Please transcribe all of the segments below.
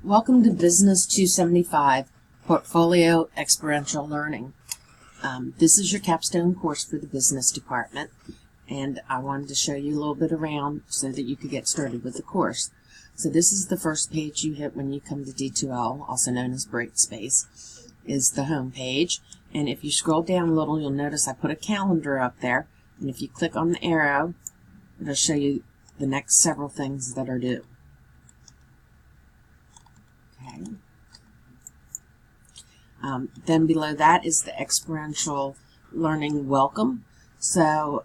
Welcome to BUS275 Portfolio Experiential Learning. This is your capstone course for the business department, and I wanted to show you a little bit around so that you could get started with the course. So this is the first page you hit when you come to D2L, also known as Brightspace, is the home page. And if you scroll down a little, you'll notice I put a calendar up there, and if you click on the arrow, it'll show you the next several things that are due. Okay. Then below that is the Experiential Learning Welcome. So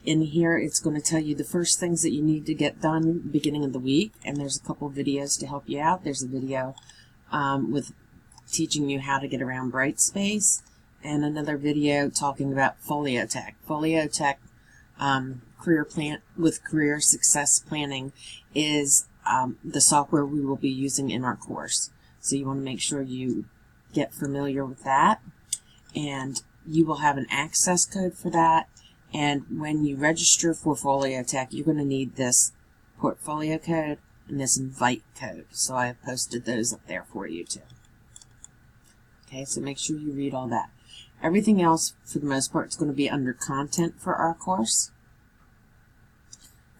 in here it's going to tell you the first things that you need to get done beginning of the week, and there's a couple videos to help you out. There's a video with teaching you how to get around Brightspace, and another video talking about FolioTech. FolioTech career success planning is the software we will be using in our course. So you want to make sure you get familiar with that, and you will have an access code for that. And when you register for FolioTech, you're going to need this portfolio code and this invite code. So I have posted those up there for you too. Okay, so make sure you read all that. Everything else, for the most part, is going to be under content for our course.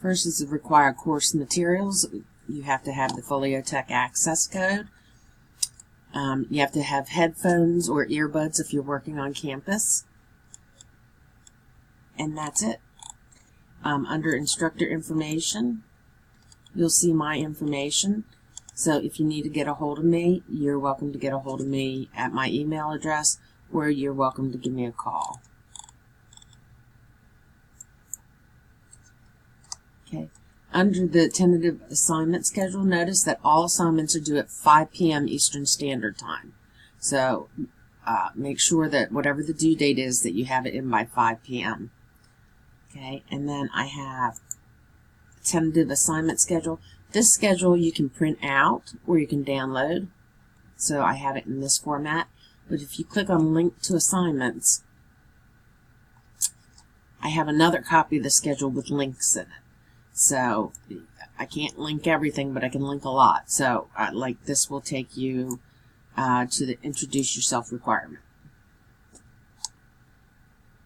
First is the required course materials. You have to have the FolioTech access code. You have to have headphones or earbuds if you're working on campus. And that's it. Under instructor information, you'll see my information. So if you need to get a hold of me, you're welcome to get a hold of me at my email address, or you're welcome to give me a call. Okay. Under the tentative assignment schedule, notice that all assignments are due at 5 p.m. Eastern Standard Time. So make sure that whatever the due date is, that you have it in by 5 p.m. Okay, and then I have a tentative assignment schedule. This schedule you can print out or you can download. So I have it in this format. But if you click on Link to Assignments, I have another copy of the schedule with links in it. So I can't link everything, but I can link a lot. So like this will take you to the Introduce Yourself requirement.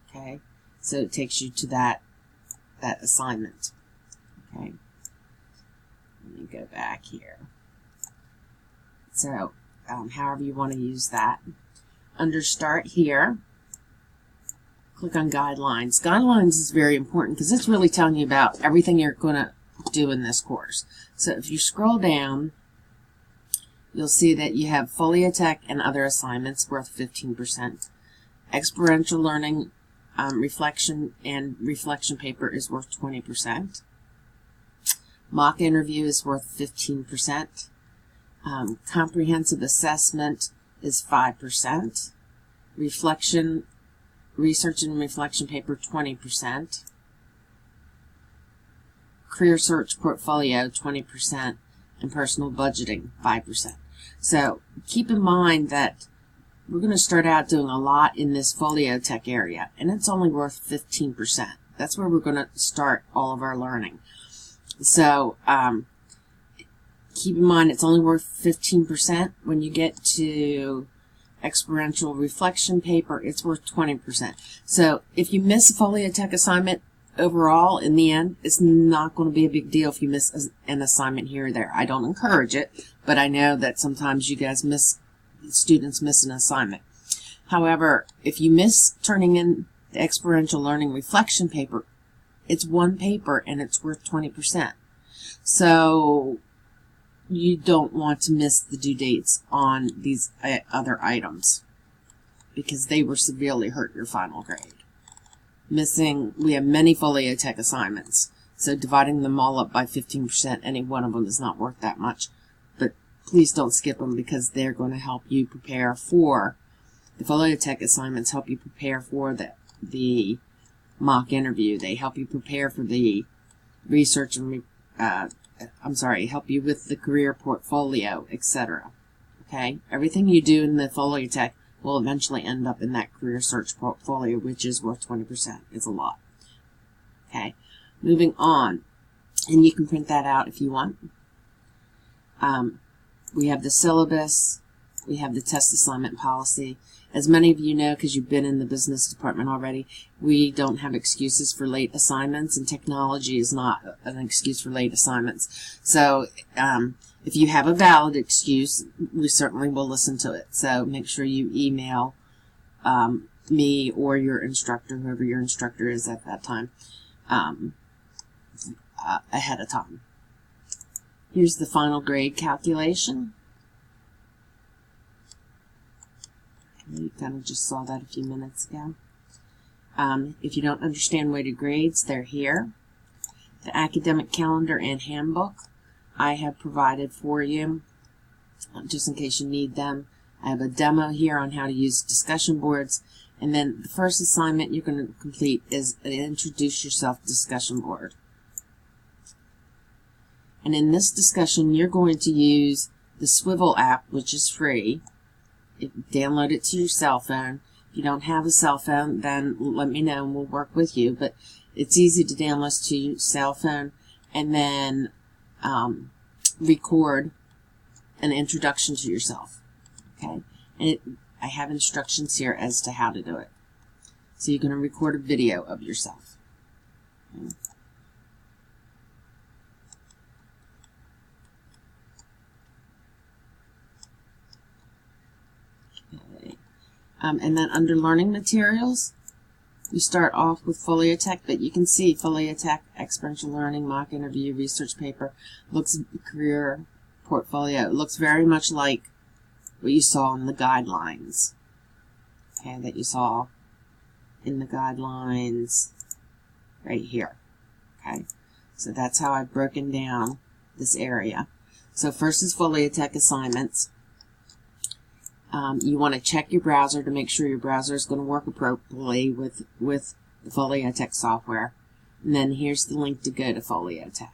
Okay, so it takes you to that assignment. Okay, let me go back here. So however you want to use that. Under Start here, click on Guidelines. Guidelines is very important because it's really telling you about everything you're going to do in this course. So if you scroll down, you'll see that you have FolioTech and other assignments worth 15%. Experiential learning, reflection and reflection paper is worth 20%. Mock interview is worth 15%. Comprehensive assessment is 5%. Research and reflection paper, 20%. Career search portfolio, 20%. And personal budgeting, 5%. So keep in mind that we're going to start out doing a lot in this FolioTech area, and it's only worth 15%. That's where we're going to start all of our learning. So keep in mind it's only worth 15%. When you get to experiential reflection paper, it's worth 20%. So if you miss a FolioTech assignment, overall, in the end, it's not going to be a big deal if you miss an assignment here or there. I don't encourage it, but I know that sometimes you guys students miss an assignment. However, if you miss turning in the experiential learning reflection paper, it's one paper and it's worth 20%. So you don't want to miss the due dates on these other items because they will severely hurt your final grade. We have many FolioTech assignments, so dividing them all up by 15%, any one of them is not worth that much. But please don't skip them because they're going to help you prepare for the FolioTech assignments. Help you prepare for the mock interview. They help you prepare for the research and help you with the career portfolio, etc. Okay, everything you do in the FolioTech will eventually end up in that career search portfolio, which is worth 20%. It's a lot. Okay, moving on, and you can print that out if you want. We have the syllabus. We have the test assignment policy. As many of you know, because you've been in the business department already, we don't have excuses for late assignments, and technology is not an excuse for late assignments. So if you have a valid excuse, we certainly will listen to it. So make sure you email me or your instructor, whoever your instructor is at that time, ahead of time. Here's the final grade calculation. You kind of just saw that a few minutes ago. If you don't understand weighted grades, they're here. The academic calendar and handbook I have provided for you, just in case you need them. I have a demo here on how to use discussion boards. And then the first assignment you're going to complete is an Introduce Yourself discussion board. And in this discussion, you're going to use the Swivel app, which is free. Download it to your cell phone. If you don't have a cell phone, then let me know and we'll work with you. But it's easy to download to your cell phone and then record an introduction to yourself. Okay, and I have instructions here as to how to do it. So you're going to record a video of yourself. Okay. And then under learning materials, you start off with Foliotech, but you can see Foliotech, experiential learning, mock interview, research paper, looks career portfolio. It looks very much like what you saw in the guidelines. Okay, that you saw in the guidelines right here. Okay, so that's how I've broken down this area. So first is Foliotech assignments. You want to check your browser to make sure your browser is going to work appropriately with the Foliotech software. And then here's the link to go to Foliotech.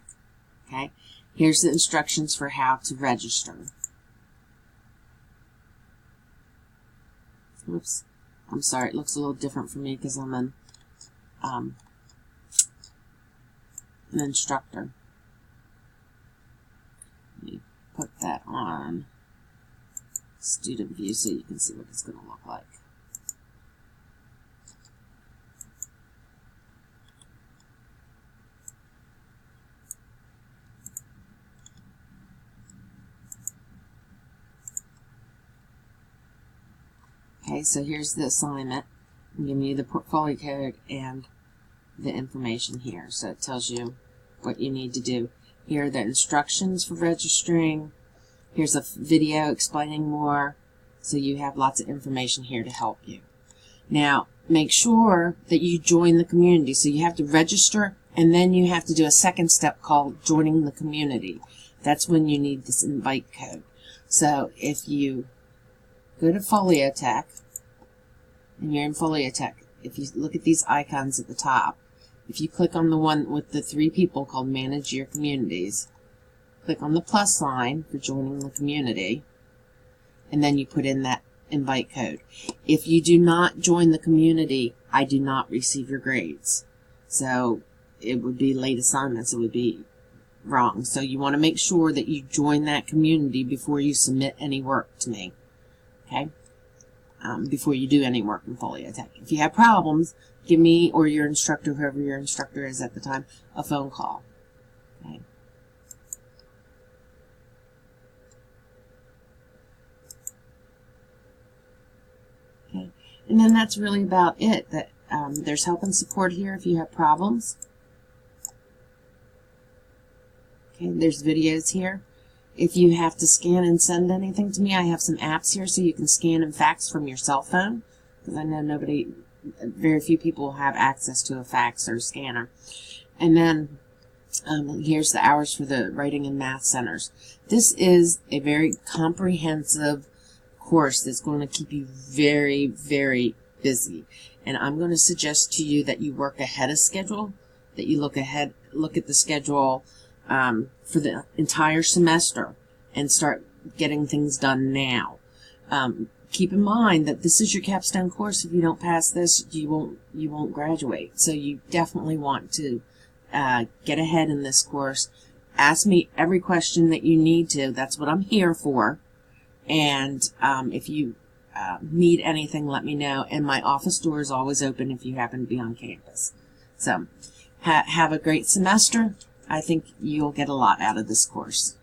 Okay, here's the instructions for how to register. Oops, I'm sorry, it looks a little different for me because I'm an instructor. Let me put that on student view so you can see what it's going to look like. Okay, so here's the assignment. I'm giving you the portfolio code and the information here. So it tells you what you need to do. Here are the instructions for registering. Here's a video explaining more. So you have lots of information here to help you. Now, make sure that you join the community. So you have to register, and then you have to do a second step called joining the community. That's when you need this invite code. So if you go to Foliotech, and you're in Foliotech, if you look at these icons at the top, if you click on the one with the 3 people called Manage Your Communities, click on the plus sign for joining the community, and then you put in that invite code. If you do not join the community, I do not receive your grades. So it would be late assignments. It would be wrong. So you want to make sure that you join that community before you submit any work to me. Okay? Before you do any work in Foliotech. If you have problems, give me or your instructor, whoever your instructor is at the time, a phone call. Okay? Okay. And then that's really about it. That there's help and support here if you have problems. Okay, there's videos here. If you have to scan and send anything to me, I have some apps here so you can scan and fax from your cell phone. Because I know very few people have access to a fax or a scanner. And then here's the hours for the writing and math centers. This is a very comprehensive course that's going to keep you very, very busy. And I'm going to suggest to you that you work ahead of schedule, that you look at the schedule for the entire semester and start getting things done now. Keep in mind that this is your capstone course. If you don't pass this, you won't graduate. So you definitely want to get ahead in this course. Ask me every question that you need to. That's what I'm here for. And if you need anything, let me know. And my office door is always open if you happen to be on campus. So have a great semester. I think you'll get a lot out of this course.